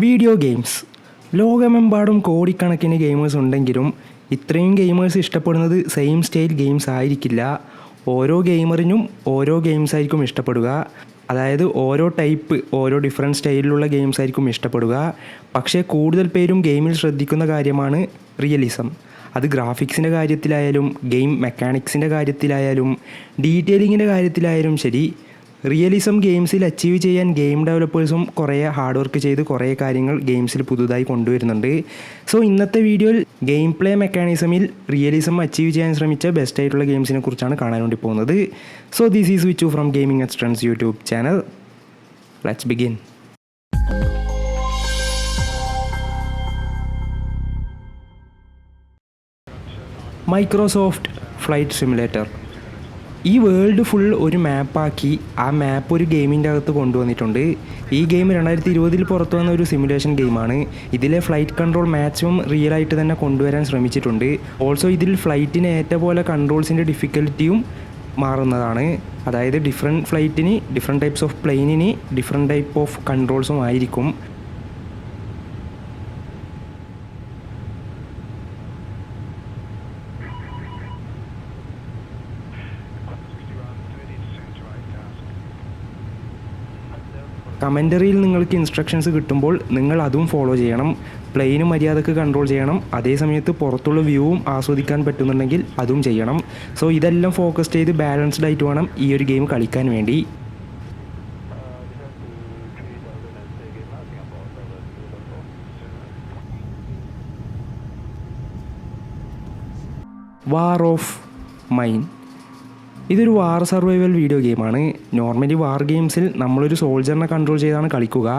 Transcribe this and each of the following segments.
Video games. ലോകമെമ്പാടും കോടിക്കണക്കിന് gamers ഉണ്ടെങ്കിലും ഇത്രയും ഗെയിമേഴ്സ് ഇഷ്ടപ്പെടുന്നത് സെയിം സ്റ്റൈൽ ഗെയിംസ് ആയിരിക്കില്ല. ഓരോ ഗെയിമറിനും ഓരോ ഗെയിംസ് ആയിരിക്കും ഇഷ്ടപ്പെടുക. അതായത് ഓരോ ഡിഫറെൻറ്റ് സ്റ്റൈലിലുള്ള ഗെയിംസ് ആയിരിക്കും ഇഷ്ടപ്പെടുക. പക്ഷേ കൂടുതൽ പേരും ഗെയിമിൽ ശ്രദ്ധിക്കുന്ന കാര്യമാണ് റിയലിസം. അത് ഗ്രാഫിക്സിൻ്റെ കാര്യത്തിലായാലും ഗെയിം മെക്കാനിക്സിൻ്റെ കാര്യത്തിലായാലും ഡീറ്റെയിലിങ്ങിൻ്റെ കാര്യത്തിലായാലും ശരി, റിയലിസം ഗെയിംസിൽ അച്ചീവ് ചെയ്യാൻ ഗെയിം ഡെവലപ്പേഴ്സും കുറേ ഹാർഡ് വർക്ക് ചെയ്ത് കുറേ കാര്യങ്ങൾ ഗെയിംസിൽ പുതുതായി കൊണ്ടുവരുന്നുണ്ട്. സോ ഇന്നത്തെ വീഡിയോയിൽ ഗെയിം പ്ലേ മെക്കാനിസമിൽ റിയലിസം അച്ചീവ് ചെയ്യാൻ ശ്രമിച്ച ബെസ്റ്റ് ആയിട്ടുള്ള ഗെയിംസിനെ കുറിച്ചാണ് കാണാൻ വേണ്ടി പോകുന്നത്. So this is Vichu from gaming at trends YouTube channel. Let's begin. Microsoft flight simulator. ഈ വേൾഡ് ഫുൾ ഒരു മാപ്പാക്കി ആ മാപ്പ് ഒരു ഗെയിമിൻ്റെ അകത്ത് കൊണ്ടുവന്നിട്ടുണ്ട്. ഈ ഗെയിം 2020 പുറത്തു വന്ന ഒരു സിമുലേഷൻ ഗെയിമാണ്. ഇതിലെ ഫ്ലൈറ്റ് കൺട്രോൾ മാക്സിമം റിയലായിട്ട് തന്നെ കൊണ്ടുവരാൻ ശ്രമിച്ചിട്ടുണ്ട്. ഓൾസോ ഇതിൽ ഫ്ലൈറ്റിന് ഏറ്റ പോലെ കൺട്രോൾസിൻ്റെ ഡിഫിക്കൽറ്റിയും മാറുന്നതാണ്. അതായത് ഡിഫറെൻറ്റ് ഫ്ലൈറ്റിന് ഡിഫറെൻറ്റ് ടൈപ്സ് ഓഫ് പ്ലെയിനിന് ഡിഫറെൻറ്റ് ടൈപ്പ് ഓഫ് കൺട്രോൾസും ആയിരിക്കും. കമൻ്ററിയിൽ നിങ്ങൾക്ക് ഇൻസ്ട്രക്ഷൻസ് കിട്ടുമ്പോൾ നിങ്ങൾ അതും ഫോളോ ചെയ്യണം. പ്ലെയിന് മര്യാദക്ക് കൺട്രോൾ ചെയ്യണം. അതേ സമയത്ത് പുറത്തുള്ള വ്യൂവും ആസ്വദിക്കാൻ പറ്റുന്നുണ്ടെങ്കിൽ അതും ചെയ്യണം. സോ ഇതെല്ലാം ഫോക്കസ് ചെയ്ത് ബാലൻസ്ഡ് ആയിട്ട് വേണം ഈ ഒരു ഗെയിം കളിക്കാൻ വേണ്ടി. War of mine. ഇതൊരു വാർ സർവൈവൽ വീഡിയോ ഗെയിമാണ്. നോർമലി വാർ ഗെയിംസിൽ നമ്മളൊരു സോൾജറിനെ കൺട്രോൾ ചെയ്താണ് കളിക്കുക.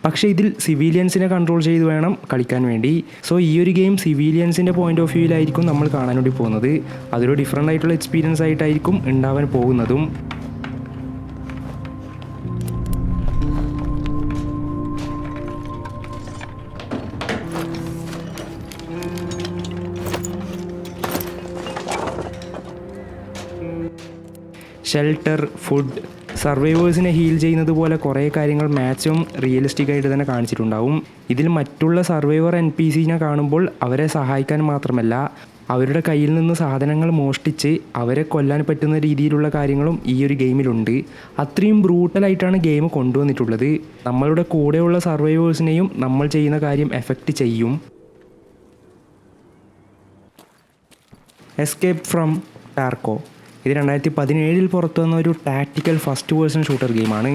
പക്ഷേ ഇതിൽ സിവിലിയൻസിനെ കൺട്രോൾ ചെയ്ത് വേണം കളിക്കാൻ വേണ്ടി. സോ ഈ ഒരു ഗെയിം സിവിലിയൻസിൻ്റെ പോയിൻ്റ് ഓഫ് വ്യൂവിലായിരിക്കും നമ്മൾ കാണാൻ വേണ്ടി പോകുന്നത്. അതൊരു ഡിഫറെൻ്റ് ആയിട്ടുള്ള എക്സ്പീരിയൻസ് ആയിട്ടായിരിക്കും ഉണ്ടാവാൻ പോകുന്നതും. ഷെൽട്ടർ, ഫുഡ്, സർവൈവേഴ്സിനെ ഹീൽ ചെയ്യുന്നത് പോലെ കുറേ കാര്യങ്ങൾ മാക്സിമം റിയലിസ്റ്റിക് ആയിട്ട് തന്നെ കാണിച്ചിട്ടുണ്ടാവും. ഇതിൽ മറ്റുള്ള സർവൈവർ NPCനെ കാണുമ്പോൾ അവരെ സഹായിക്കാൻ മാത്രമല്ല, അവരുടെ കയ്യിൽ നിന്ന് സാധനങ്ങൾ മോഷ്ടിച്ച് അവരെ കൊല്ലാൻ പറ്റുന്ന രീതിയിലുള്ള കാര്യങ്ങളും ഈ ഒരു ഗെയിമിലുണ്ട്. അത്രയും ബ്രൂട്ടലായിട്ടാണ് ഗെയിം കൊണ്ടുവന്നിട്ടുള്ളത്. നമ്മളുടെ കൂടെയുള്ള സർവൈവേഴ്സിനെയും നമ്മൾ ചെയ്യുന്ന കാര്യം എഫക്റ്റ് ചെയ്യും. Escape from Tarkov. ഇത് 2017 പുറത്തു വന്ന ഒരു ടാക്റ്റിക്കൽ ഫസ്റ്റ് പേഴ്സൺ ഷൂട്ടർ ഗെയിമാണ്.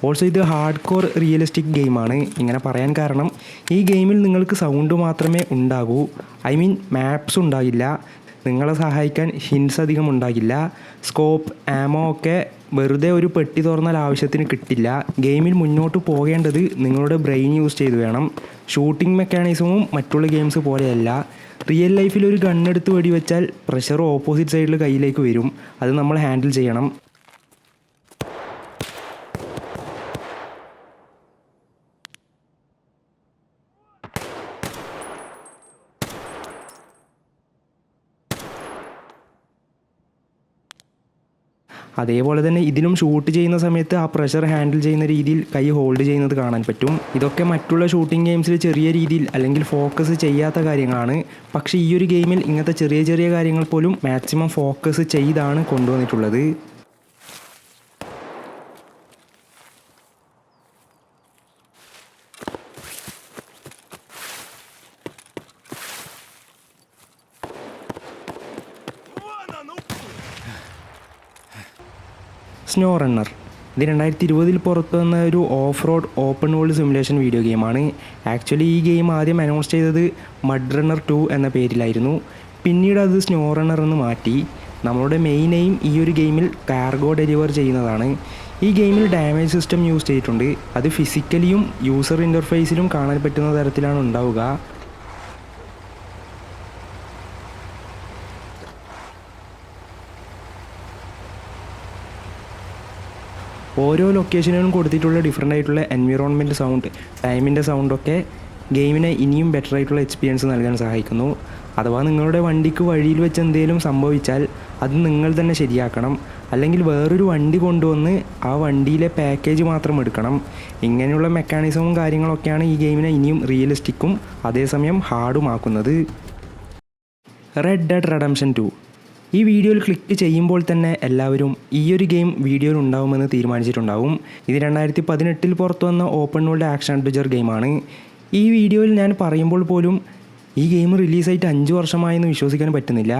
ഓൾസോ ഇത് ഹാർഡ് കോർ റിയലിസ്റ്റിക് ഗെയിമാണ്. ഇങ്ങനെ പറയാൻ കാരണം ഈ ഗെയിമിൽ നിങ്ങൾക്ക് സൗണ്ട് മാത്രമേ ഉണ്ടാകൂ. മാപ്സ് ഉണ്ടാകില്ല. നിങ്ങളെ സഹായിക്കാൻ ഹിൻസ് അധികം ഉണ്ടാകില്ല. സ്കോപ്പ്, ആമോ ഒക്കെ വെറുതെ ഒരു പെട്ടി തുറന്നാൽ ആവശ്യത്തിന് കിട്ടില്ല. ഗെയിമിൽ മുന്നോട്ട് പോകേണ്ടത് നിങ്ങളുടെ ബ്രെയിൻ യൂസ് ചെയ്ത് വേണം. ഷൂട്ടിംഗ് മെക്കാനിസവും മറ്റുള്ള ഗെയിംസ് പോലെയല്ല. റിയൽ ലൈഫിൽ ഒരു ഗണ്ണെടുത്ത് വെടിവെച്ചാൽ പ്രഷർ ഓപ്പോസിറ്റ് സൈഡിൽ കയ്യിലേക്ക് വരും. അത് നമ്മൾ ഹാൻഡിൽ ചെയ്യണം. അതേപോലെ തന്നെ ഇതിലും ഷൂട്ട് ചെയ്യുന്ന സമയത്ത് ആ പ്രഷർ ഹാൻഡിൽ ചെയ്യുന്ന രീതിയിൽ കൈ ഹോൾഡ് ചെയ്യുന്നത് കാണാൻ പറ്റും. ഇതൊക്കെ മറ്റുള്ള ഷൂട്ടിംഗ് ഗെയിംസിൽ ചെറിയ രീതിയിൽ അല്ലെങ്കിൽ ഫോക്കസ് ചെയ്യാത്ത കാര്യങ്ങളാണ്. പക്ഷേ ഈ ഒരു ഗെയിമിൽ ഇങ്ങനത്തെ ചെറിയ ചെറിയ കാര്യങ്ങൾ പോലും മാക്സിമം ഫോക്കസ് ചെയ്താണ് കൊണ്ടുവന്നിട്ടുള്ളത്. Snow runner. ഇത് 2020 പുറത്തു വന്ന ഒരു off road open world simulation video ഗെയിമാണ്. ആക്ച്വലി ഈ ഗെയിം ആദ്യം അനൗൺസ് ചെയ്തത് മഡ് റണ്ണർ 2 എന്ന പേരിലായിരുന്നു. പിന്നീട് അത് സ്നോ റണ്ണർ എന്ന് മാറ്റി. നമ്മളുടെ മെയിൻ എയിം ഈ ഒരു ഗെയിമിൽ കാർഗോ ഡെലിവർ ചെയ്യുന്നതാണ്. ഈ ഗെയിമിൽ ഡാമേജ് സിസ്റ്റം യൂസ് ചെയ്തിട്ടുണ്ട്. അത് ഫിസിക്കലിയും യൂസർ ഇൻ്റർഫേസിലും കാണാൻ പറ്റുന്ന തരത്തിലാണ് ഉണ്ടാവുക. ഓരോ ലൊക്കേഷനിലും കൊടുത്തിട്ടുള്ള ഡിഫറെൻ്റ് ആയിട്ടുള്ള എൻവിറോൺമെൻറ്റ് സൗണ്ട്, ടൈമിൻ്റെ സൗണ്ടൊക്കെ ഗെയിമിനെ ഇനിയും ബെറ്റർ ആയിട്ടുള്ള എക്സ്പീരിയൻസ് നൽകാൻ സഹായിക്കുന്നു. അഥവാ നിങ്ങളുടെ വണ്ടിക്ക് വഴിയിൽ വെച്ച് എന്തെങ്കിലും സംഭവിച്ചാൽ അത് നിങ്ങൾ തന്നെ ശരിയാക്കണം, അല്ലെങ്കിൽ വേറൊരു വണ്ടി കൊണ്ടുവന്ന് ആ വണ്ടിയിലെ പാക്കേജ് മാത്രം എടുക്കണം. ഇങ്ങനെയുള്ള മെക്കാനിസവും കാര്യങ്ങളൊക്കെയാണ് ഈ ഗെയിമിനെ ഇനിയും റിയലിസ്റ്റിക്കും അതേസമയം ഹാർഡുമാക്കുന്നത്. Red dead redemption 2. ഈ വീഡിയോയിൽ ക്ലിക്ക് ചെയ്യുമ്പോൾ തന്നെ എല്ലാവരും ഈ ഒരു ഗെയിം വീഡിയോയിൽ ഉണ്ടാവുമെന്ന് തീരുമാനിച്ചിട്ടുണ്ടാവും. ഇത് 2018 പുറത്തു വന്ന ഓപ്പൺ വേൾഡ് ആക്ഷൻ അഡ്വഞ്ചർ ഗെയിമാണ്. ഈ വീഡിയോയിൽ ഞാൻ പറയുമ്പോൾ പോലും ഈ ഗെയിം റിലീസായിട്ട് 5 വർഷമായെന്ന് വിശ്വസിക്കാൻ പറ്റുന്നില്ല.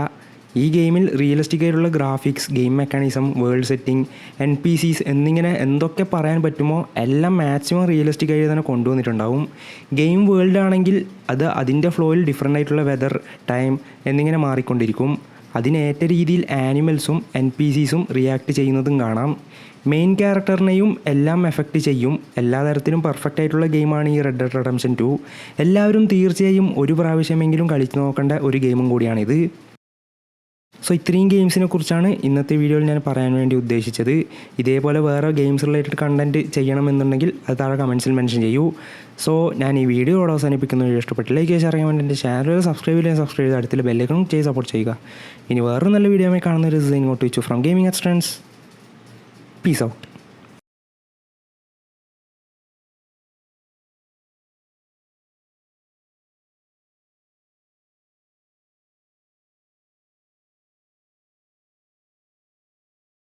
ഈ ഗെയിമിൽ റിയലിസ്റ്റിക് ആയിട്ടുള്ള graphics, game mechanism, world setting, NPCs എന്നിങ്ങനെ എന്തൊക്കെ പറയാൻ പറ്റുമോ എല്ലാം മാക്സിമം റിയലിസ്റ്റിക് ആയിട്ട് തന്നെ കൊണ്ടുവന്നിട്ടുണ്ടാവും. ഗെയിം വേൾഡ് ആണെങ്കിൽ അത് അതിൻ്റെ ഫ്ലോയിൽ ഡിഫറെൻ്റ് ആയിട്ടുള്ള വെതർ, ടൈം എന്നിങ്ങനെ മാറിക്കൊണ്ടിരിക്കും. അതിനേറ്റ രീതിയിൽ ആനിമൽസും NPCsഉം റിയാക്ട് ചെയ്യുന്നതും കാണാം. മെയിൻ ക്യാരക്ടറിനെയും എല്ലാം എഫക്റ്റ് ചെയ്യും. എല്ലാ തരത്തിലും പെർഫെക്റ്റ് ആയിട്ടുള്ള ഗെയിമാണ് ഈ റെഡ് ഡെഡ് റെഡംഷൻ 2. എല്ലാവരും തീർച്ചയായും ഒരു പ്രാവശ്യമെങ്കിലും കളിച്ചു നോക്കേണ്ട ഒരു ഗെയിമും കൂടിയാണിത്. സോ ഇത്രയും ഗെയിംസിനെ കുറിച്ചാണ് ഇന്നത്തെ വീഡിയോയിൽ ഞാൻ പറയാൻ വേണ്ടി ഉദ്ദേശിച്ചത്. ഇതേപോലെ വേറെ ഗെയിംസ് റിലേറ്റഡ് കണ്ടൻറ്റ് ചെയ്യണമെന്നുണ്ടെങ്കിൽ അത് താഴെ കമൻസിൽ മെൻഷൻ ചെയ്യൂ. സോ ഞാൻ ഈ വീഡിയോ ഇവിടെ അവസാനിപ്പിക്കുന്ന വീഡിയോ ഇഷ്ടപ്പെട്ടില്ല അറിയാൻ വേണ്ടി എൻ്റെ ചാനൽ സബ്സ്ക്രൈബ് ചെയ്ത് അടുത്തുള്ള ബെല്ലൈക്കൺ ചെയ്ത് സപ്പോർട്ട് ചെയ്യുക. ഇനി വേറൊരു നല്ല വീഡിയോ കാണുന്ന ഒരു ഇങ്ങോട്ട് വെച്ചു ഫ്രം ഗെയിമിംഗ് എക്സ്ട്രൻസ്. Peace out.